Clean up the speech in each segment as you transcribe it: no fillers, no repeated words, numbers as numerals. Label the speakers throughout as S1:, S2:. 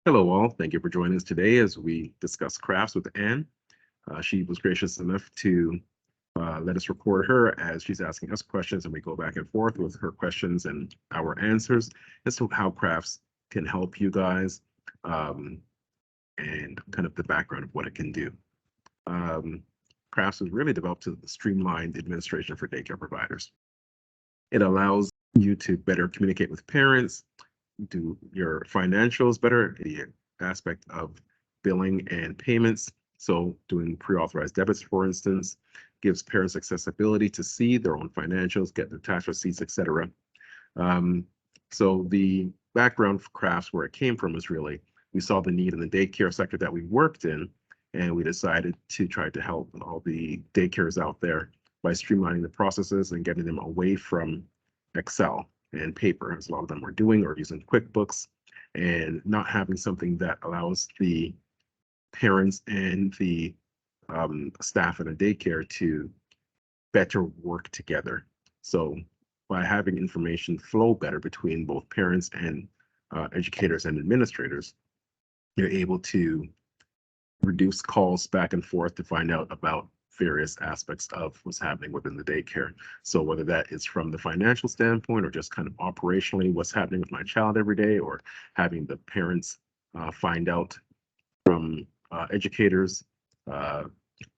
S1: Hello, all. Thank you for joining us today as we discuss crafts with Anne. She was gracious enough to let us record her as she's asking us questions, and we go back and forth with her questions and our answers as to how crafts can help you guys um, and kind of the background of what it can do. Um, crafts was really developed to streamline the administration for daycare providers. It allows you to better communicate with parents, do your financials better, the aspect of billing and payments. So doing pre-authorized debits, for instance, gives parents accessibility to see their own financials, get their tax receipts, etc. Um, so the background for crafts, where it came from, is really we saw the need in the daycare sector that we worked in, and we decided to try to help all the daycares out there by streamlining the processes and getting them away from Excel and paper, as a lot of them were doing, or using QuickBooks, and not having something that allows the parents and the staff at a daycare to better work together. So by having information flow better between both parents and educators and administrators, you're able to reduce calls back and forth to find out about various aspects of what's happening within the daycare. So whether that is from the financial standpoint or just kind of operationally what's happening with my child every day, or having the parents find out from educators uh,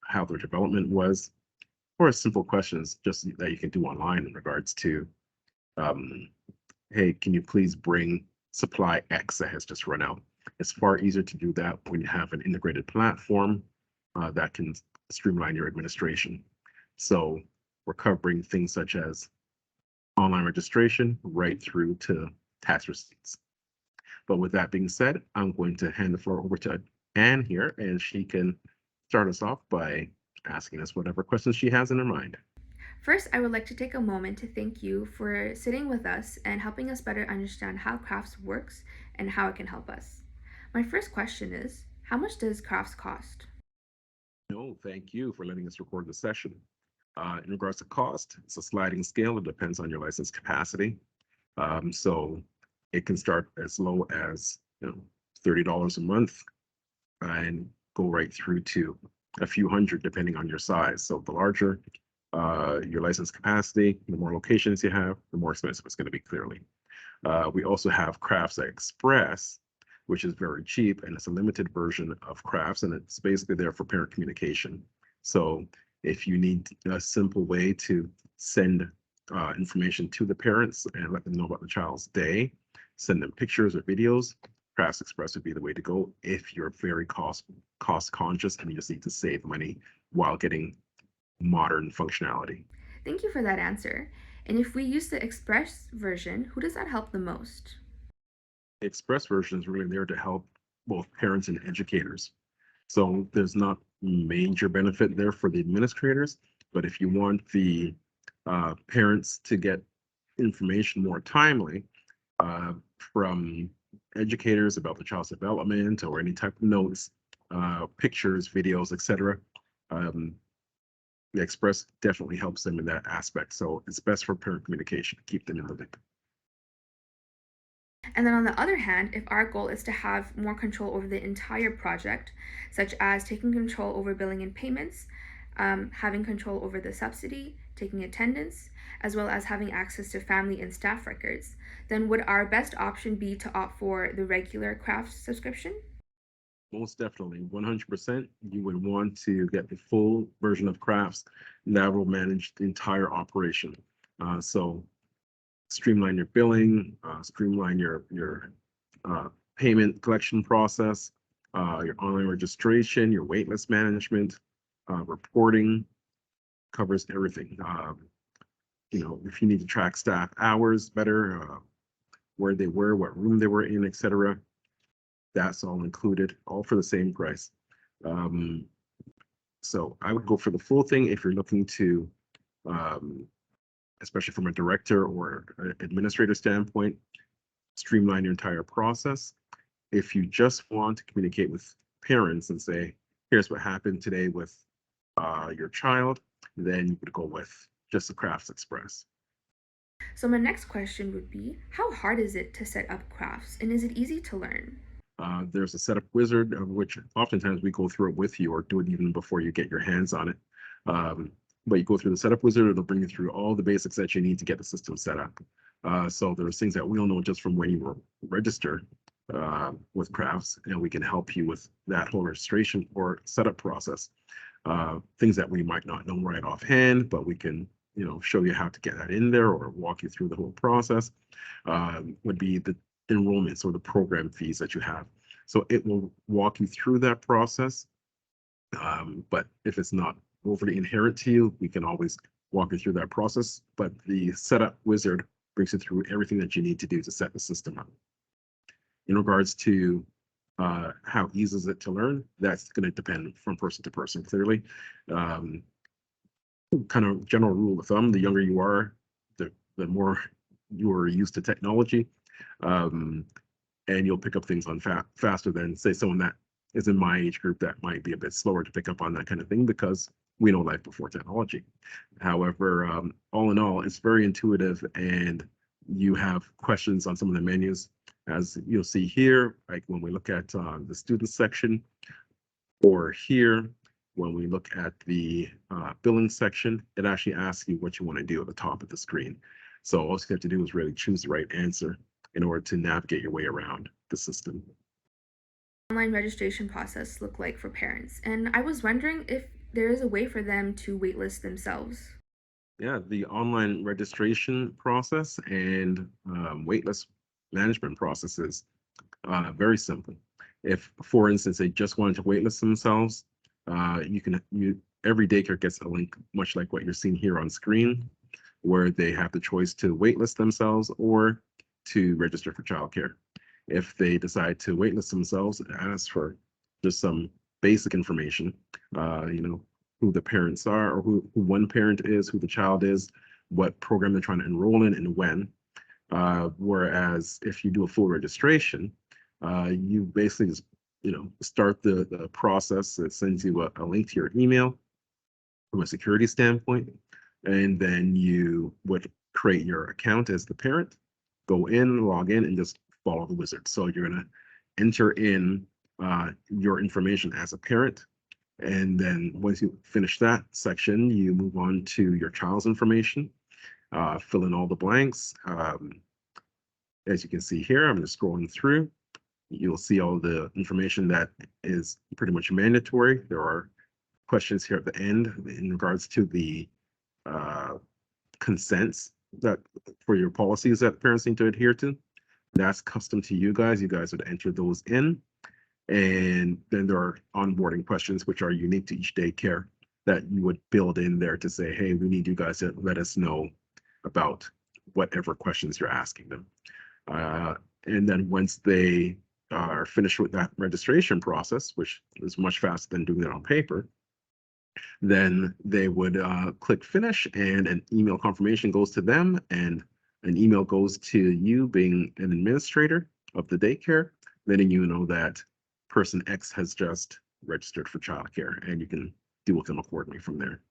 S1: how their development was, or simple questions just that you can do online in regards to, um, hey, can you please bring supply X that has just run out? It's far easier to do that when you have an integrated platform that can streamline your administration. So we're covering things such as online registration right through to tax receipts. But with that being said, I'm going to hand the floor over to Anne here, and she can start us off by asking us whatever questions she has in her mind.
S2: First, I would like to take a moment to thank you for sitting with us and helping us better understand how crafts works and how it can help us. My first question is, how much does crafts cost?
S1: No, thank you for letting us record the session. In regards to cost, it's a sliding scale. It depends on your license capacity. So it can start as low as $30 a month and go right through to a few hundred depending on your size. So the larger your license capacity, the more locations you have, the more expensive it's going to be, clearly. We also have Crafts Express, which is very cheap, and it's a limited version of Crafts, and it's basically there for parent communication. So if you need a simple way to send information to the parents and let them know about the child's day, send them pictures or videos, Crafts Express would be the way to go if you're very cost conscious and you just need to save money while getting modern functionality.
S2: Thank you for that answer. And if we use the Express version, who does that help the most?
S1: The Express version is really there to help both parents and educators. So there's not major benefit there for the administrators, but if you want the parents to get information more timely from educators about the child's development or any type of notes, pictures, videos, etc., um, the Express definitely helps them in that aspect. So it's best for parent communication to keep them in the loop.
S2: And then on the other hand, if our goal is to have more control over the entire project, such as taking control over billing and payments, having control over the subsidy, taking attendance, as well as having access to family and staff records, then would our best option be to opt for the regular craft subscription?
S1: Most definitely, 100%. You would want to get the full version of Crafts that will manage the entire operation. So streamline your billing, streamline your payment collection process, your online registration, your waitlist management, reporting, covers everything. If you need to track staff hours better, where they were, what room they were in, etc., that's all included, all for the same price. Um, so I would go for the full thing if you're looking to, um, especially from a director or administrator standpoint, streamline your entire process. If you just want to communicate with parents and say, here's what happened today with your child, then you would go with just the Crafts Express.
S2: So, my next question would be, how hard is it to set up crafts and is it easy to learn?
S1: There's a setup wizard, of which oftentimes we go through it with you or do it even before you get your hands on it. But you go through the setup wizard, it'll bring you through all the basics that you need to get the system set up. So there's things that we'll know just from when you were registered with CRAFTS, and we can help you with that whole registration or setup process. Things that we might not know right offhand, but we can, show you how to get that in there or walk you through the whole process. Would be the enrollments or the program fees that you have. So it will walk you through that process. But if it's not overly inherent to you, we can always walk you through that process. But the setup wizard brings you through everything that you need to do to set the system up. In regards to how easy is it to learn, that's going to depend from person to person, clearly. Kind of general rule of thumb, the younger you are, the more you are used to technology, and you'll pick up things on faster than, say, someone that is in my age group that might be a bit slower to pick up on that kind of thing, because we know life before technology. However, all in all, it's very intuitive, and you have questions on some of the menus, as you'll see here, like when we look at the student section, or here, when we look at the billing section, it actually asks you what you want to do at the top of the screen. So all you have to do is really choose the right answer in order to navigate your way around the system.
S2: Online registration process look like for parents? And I was wondering if there is a way for them to waitlist themselves.
S1: Yeah, the online registration process and waitlist management processes very simple. If, for instance, they just wanted to waitlist themselves, every daycare gets a link, much like what you're seeing here on screen, where they have the choice to waitlist themselves or to register for childcare. If they decide to waitlist themselves, it asks for just some basic information, who the parents are, or who one parent is, who the child is, what program they're trying to enroll in, and when. Whereas if you do a full registration, you basically just start the process. It sends you a link to your email from a security standpoint, and then you would create your account as the parent, go in, log in, and just follow the wizard. So you're going to enter in your information as a parent, and then once you finish that section, you move on to your child's information, fill in all the blanks. As you can see here, I'm just scrolling through. You'll see all the information that is pretty much mandatory. There are questions here at the end in regards to the consents that for your policies that parents need to adhere to. That's custom to you guys. You guys would enter those in. And then there are onboarding questions, which are unique to each daycare, that you would build in there to say, hey, we need you guys to let us know about whatever questions you're asking them. And then once they are finished with that registration process, which is much faster than doing it on paper, then they would click finish, and an email confirmation goes to them, and an email goes to you, being an administrator of the daycare, letting you know that person X has just registered for childcare, and you can deal with them accordingly from there.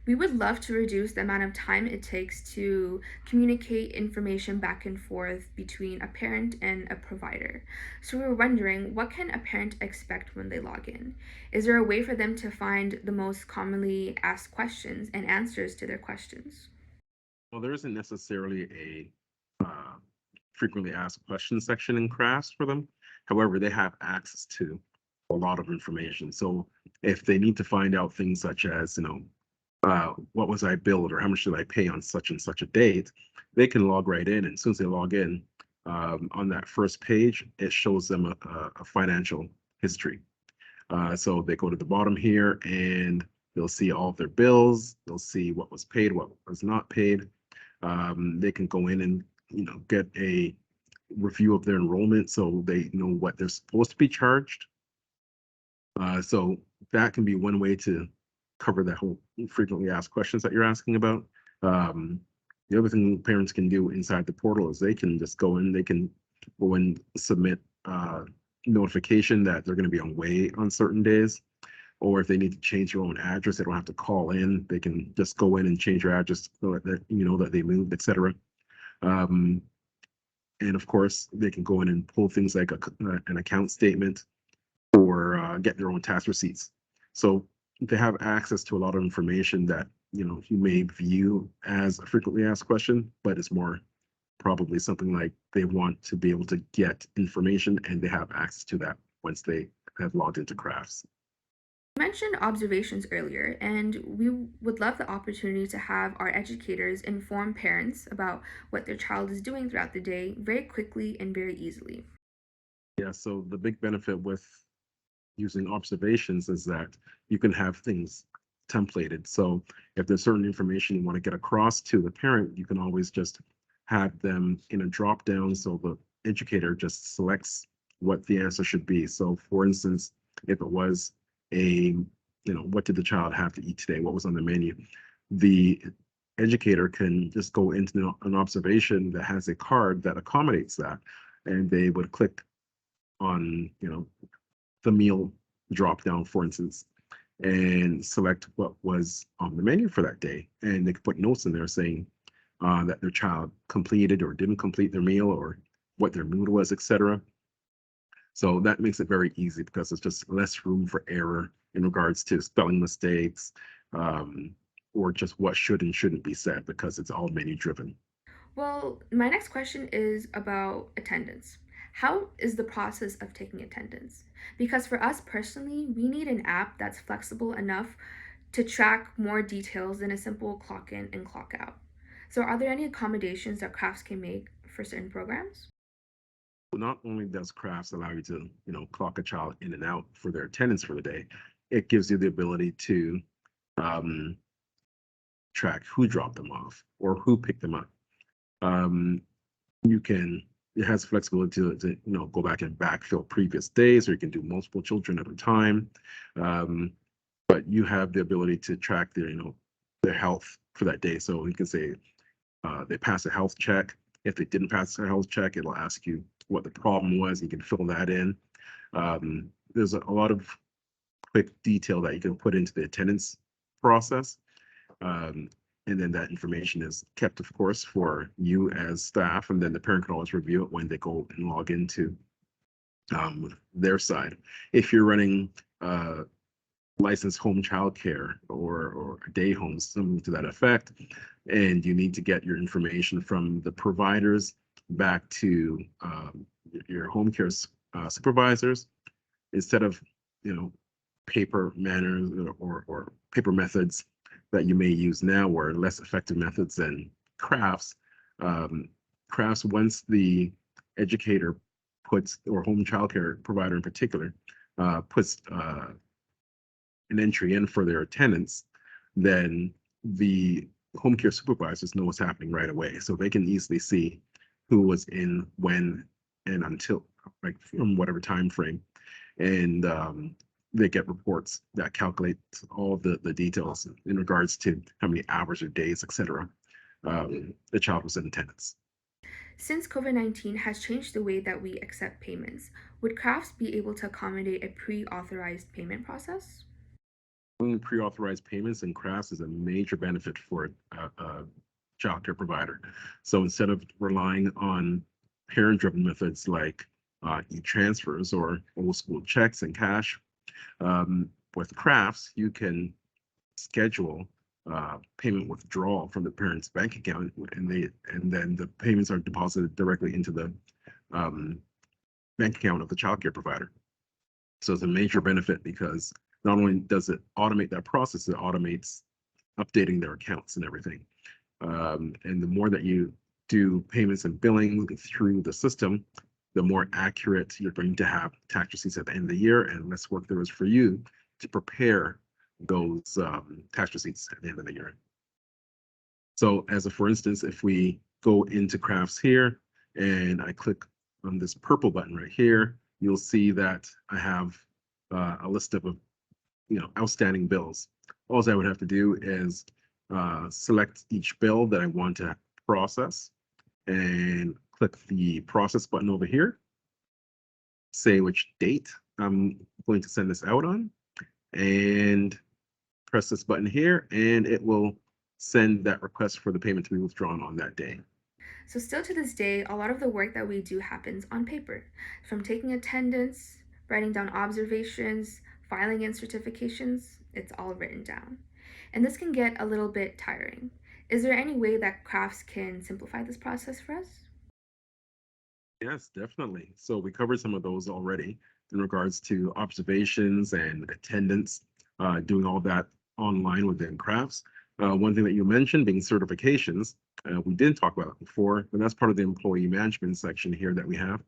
S2: We would love to reduce the amount of time it takes to communicate information back and forth between a parent and a provider. So we were wondering, what can a parent expect when they log in? Is there a way for them to find the most commonly asked questions and answers to their questions?
S1: Well, there isn't necessarily a frequently asked questions section in CRAFTS for them. However, they have access to a lot of information. So if they need to find out things such as, what was I billed, or how much did I pay on such and such a date, they can log right in. And as soon as they log in, on that first page, it shows them a financial history. So they go to the bottom here, and they'll see all of their bills. They'll see what was paid, what was not paid. They can go in and get a review of their enrollment, so they know what they're supposed to be charged. So that can be one way to cover that whole frequently asked questions that you're asking about. The other thing parents can do inside the portal is they can just go in, they can go and submit notification that they're going to be away on certain days, or if they need to change their own address, they don't have to call in. They can just go in and change their address so that that they moved, etc. And of course, they can go in and pull things like an account statement or get their own tax receipts. So they have access to a lot of information that you may view as a frequently asked question, but it's more probably something like they want to be able to get information and they have access to that once they have logged into crafts.
S2: You mentioned observations earlier, and we would love the opportunity to have our educators inform parents about what their child is doing throughout the day very quickly and very easily.
S1: Yeah, so the big benefit with using observations is that you can have things templated. So if there's certain information you want to get across to the parent, you can always just have them in a drop down. So the educator just selects what the answer should be. So for instance, if it was what did the child have to eat today? What was on the menu? The educator can just go into an observation that has a card that accommodates that. And they would click on, the meal drop down, for instance, and select what was on the menu for that day. And they could put notes in there saying that their child completed or didn't complete their meal or what their mood was, etc. So that makes it very easy because it's just less room for error in regards to spelling mistakes or just what should and shouldn't be said because it's all menu driven.
S2: Well, my next question is about attendance. How is the process of taking attendance? Because for us personally, we need an app that's flexible enough to track more details than a simple clock in and clock out. So, are there any accommodations that crafts can make for certain programs?
S1: Not only does crafts allow you to clock a child in and out for their attendance for the day, it gives you the ability to um, track who dropped them off or who picked them up. um, you can it has flexibility to go back and backfill previous days, or you can do multiple children at a time. um, but you have the ability to track their health for that day. So you can say they pass a health check. If they didn't pass a health check, it'll ask you what the problem was. You can fill that in. There's a lot of quick detail that you can put into the attendance process. Um, and then that information is kept, of course, for you as staff, and then the parent can always review it when they go and log into their side. If you're running licensed home childcare or day homes, something to that effect, and you need to get your information from the providers back to your home care supervisors, instead of paper manners or paper methods that you may use now, or less effective methods than crafts. Um, crafts, once the educator puts, or home childcare provider in particular, puts an entry in for their attendance, then the home care supervisors know what's happening right away. So they can easily see who was in when and until, like, from whatever time frame. And they get reports that calculate all the details in regards to how many hours or days, etc. The child was in attendance.
S2: Since COVID 19 has changed the way that we accept payments, would crafts be able to accommodate a pre authorized payment process?
S1: Doing pre-authorized payments and crafts is a major benefit for a child care provider. So instead of relying on parent-driven methods like e-transfers or old school checks and cash, with crafts, you can schedule payment withdrawal from the parent's bank account, and then the payments are deposited directly into the um, bank account of the child care provider. So it's a major benefit because not only does it automate that process, it automates updating their accounts and everything. And the more that you do payments and billing through the system, the more accurate you're going to have tax receipts at the end of the year, and less work there is for you to prepare those tax receipts at the end of the year. So as a for instance, if we go into crafts here and I click on this purple button right here, you'll see that I have a list of outstanding bills. All I would have to do is select each bill that I want to process and click the process button over here, say which date I'm going to send this out on, and press this button here, and it will send that request for the payment to be withdrawn on that day.
S2: So, still to this day, a lot of the work that we do happens on paper, from taking attendance, writing down observations, filing in certifications, it's all written down. And this can get a little bit tiring. Is there any way that crafts can simplify this process for us?
S1: Yes, definitely. So we covered some of those already in regards to observations and attendance, doing all that online within crafts. One thing that you mentioned being certifications, we didn't talk about it before, but that's part of the employee management section here that we have.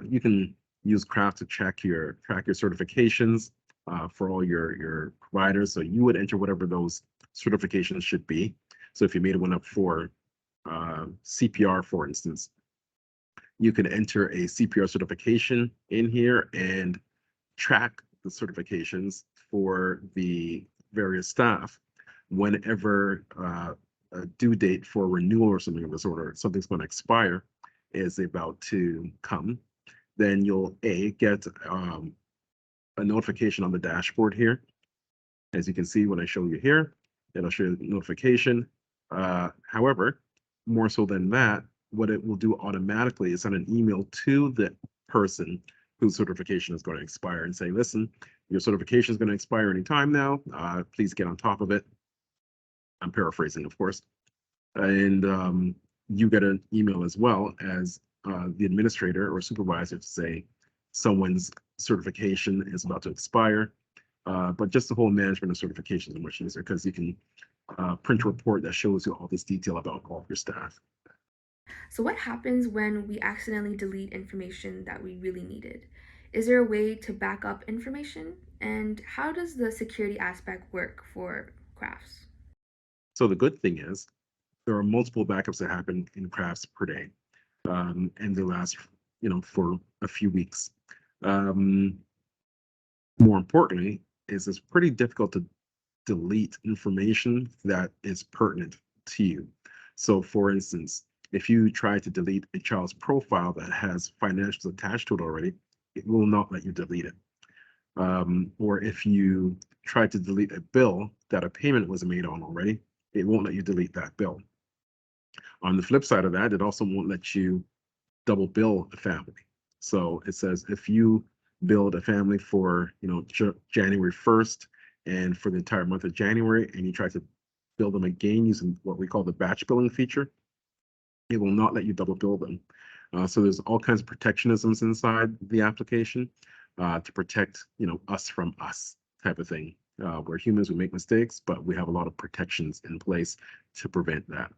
S1: You can use Craft to track your certifications for all your providers. So you would enter whatever those certifications should be. So if you made one up for CPR, for instance, you can enter a CPR certification in here and track the certifications for the various staff whenever a due date for renewal or something of this order, something's going to expire, is about to come. Then you'll get a notification on the dashboard here. As you can see, when I show you here, it'll show you the notification. However, more so than that, what it will do automatically is send an email to the person whose certification is going to expire and say, listen, your certification is going to expire anytime now. Please get on top of it. I'm paraphrasing, of course. And you get an email as well as the administrator or supervisor to say someone's certification is about to expire. But just the whole management of certifications is much easier because you can print a report that shows you all this detail about all of your staff.
S2: So, what happens when we accidentally delete information that we really needed? Is there a way to back up information? And how does the security aspect work for crafts?
S1: So the good thing is there are multiple backups that happen in crafts per day, and they last, for a few weeks. Um, More importantly, is it's pretty difficult to delete information that is pertinent to you. So for instance, if you try to delete a child's profile that has financials attached to it already, it will not let you delete it. Or if you try to delete a bill that a payment was made on already, it won't let you delete that bill. On the flip side of that, it also won't let you double bill a family. So it says if you build a family for January 1st and for the entire month of January, and you try to build them again using what we call the batch billing feature, it will not let you double bill them. So there's all kinds of protectionisms inside the application to protect us from us type of thing. We're humans, we make mistakes, but we have a lot of protections in place to prevent that.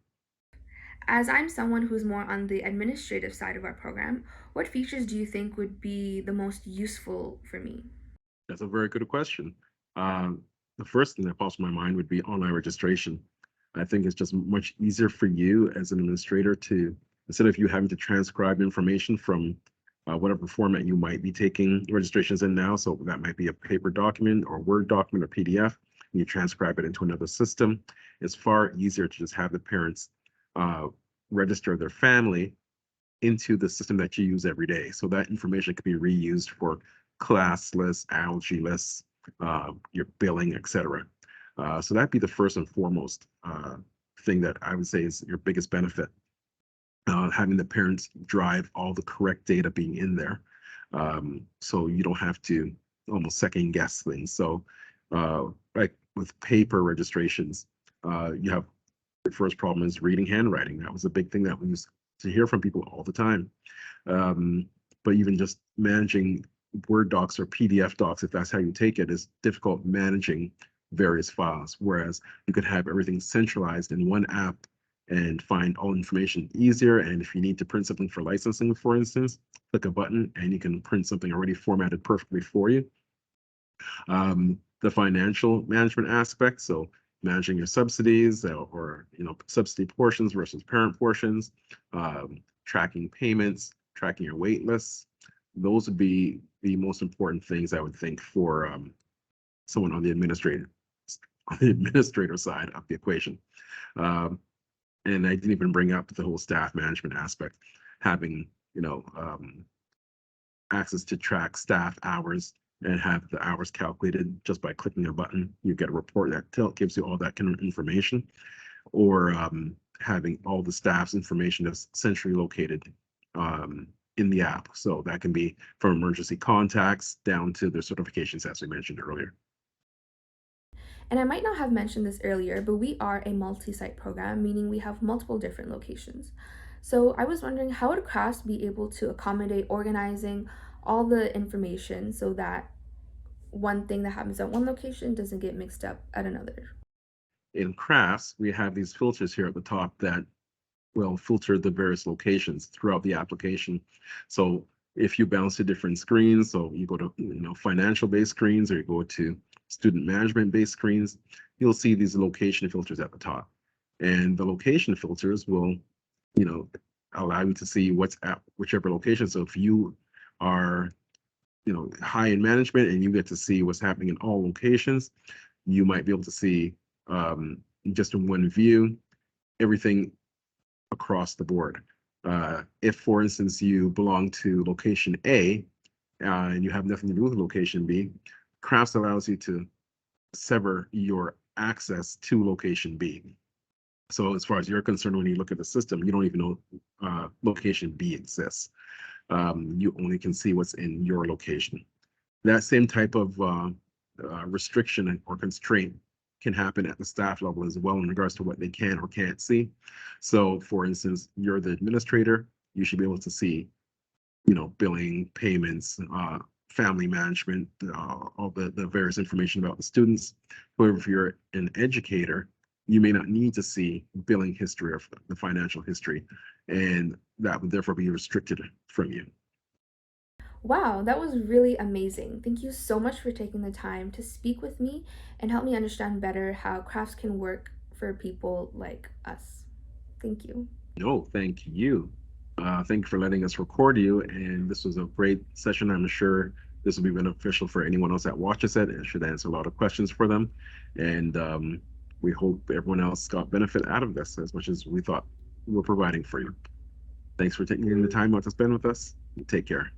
S2: As I'm someone who's more on the administrative side of our program, what features do you think would be the most useful for me?
S1: That's a very good question. The first thing that pops in my mind would be online registration. I think it's just much easier for you as an administrator to, instead of you having to transcribe information from whatever format you might be taking registrations in now. So that might be a paper document or Word document or PDF, and you transcribe it into another system. It's far easier to just have the parents register their family into the system that you use every day. So that information can be reused for class lists, algae lists, your billing, etc. So that'd be the first and foremost thing that I would say is your biggest benefit. Having the parents drive all the correct data being in there. So you don't have to almost second guess things. So like with paper registrations, you have the first problem is reading handwriting. That was a big thing that we used to hear from people all the time. But even just managing Word docs or PDF docs, if that's how you take it, is difficult managing various files. Whereas you could have everything centralized in one app and find all information easier. And if you need to print something for licensing, for instance, click a button and you can print something already formatted perfectly for you. The financial management aspect, so managing your subsidies or subsidy portions versus parent portions, tracking payments, tracking your wait lists. Those would be the most important things I would think for someone on the administrator side of the equation. And I didn't even bring up the whole staff management aspect, having access to track staff hours and have the hours calculated just by clicking a button. You get a report that gives you all that kind of information. Or having all the staff's information that's centrally located in the app. So that can be from emergency contacts down to their certifications, as we mentioned earlier.
S2: And I might not have mentioned this earlier, but we are a multi-site program, meaning we have multiple different locations. So I was wondering, how would CRAFTS be able to accommodate organizing all the information so that one thing that happens at one location doesn't get mixed up at another?
S1: In crafts, we have these filters here at the top that will filter the various locations throughout the application. So if you bounce to different screens, so you go to financial-based screens or you go to student management-based screens, you'll see these location filters at the top. And the location filters will, allow you to see what's at whichever location. So if you are, high in management and you get to see what's happening in all locations, you might be able to see just in one view everything across the board. If, for instance, you belong to location A and you have nothing to do with location B, CRAFTS allows you to sever your access to location B. So as far as you're concerned, when you look at the system, you don't even know location B exists. You only can see what's in your location. That same type of restriction or constraint can happen at the staff level as well in regards to what they can or can't see. So for instance, you're the administrator, you should be able to see, billing, payments, family management, all the various information about the students. However, if you're an educator, you may not need to see billing history or the financial history, and that would therefore be restricted from you.
S2: Wow, that was really amazing. Thank you so much for taking the time to speak with me and help me understand better how crafts can work for people like us. Thank you.
S1: No, thank you. Thank you for letting us record you. And this was a great session. I'm sure this will be beneficial for anyone else that watches it. It should answer a lot of questions for them. And we hope everyone else got benefit out of this as much as we thought we were providing for you. Thanks for taking the time out to spend with us. Take care.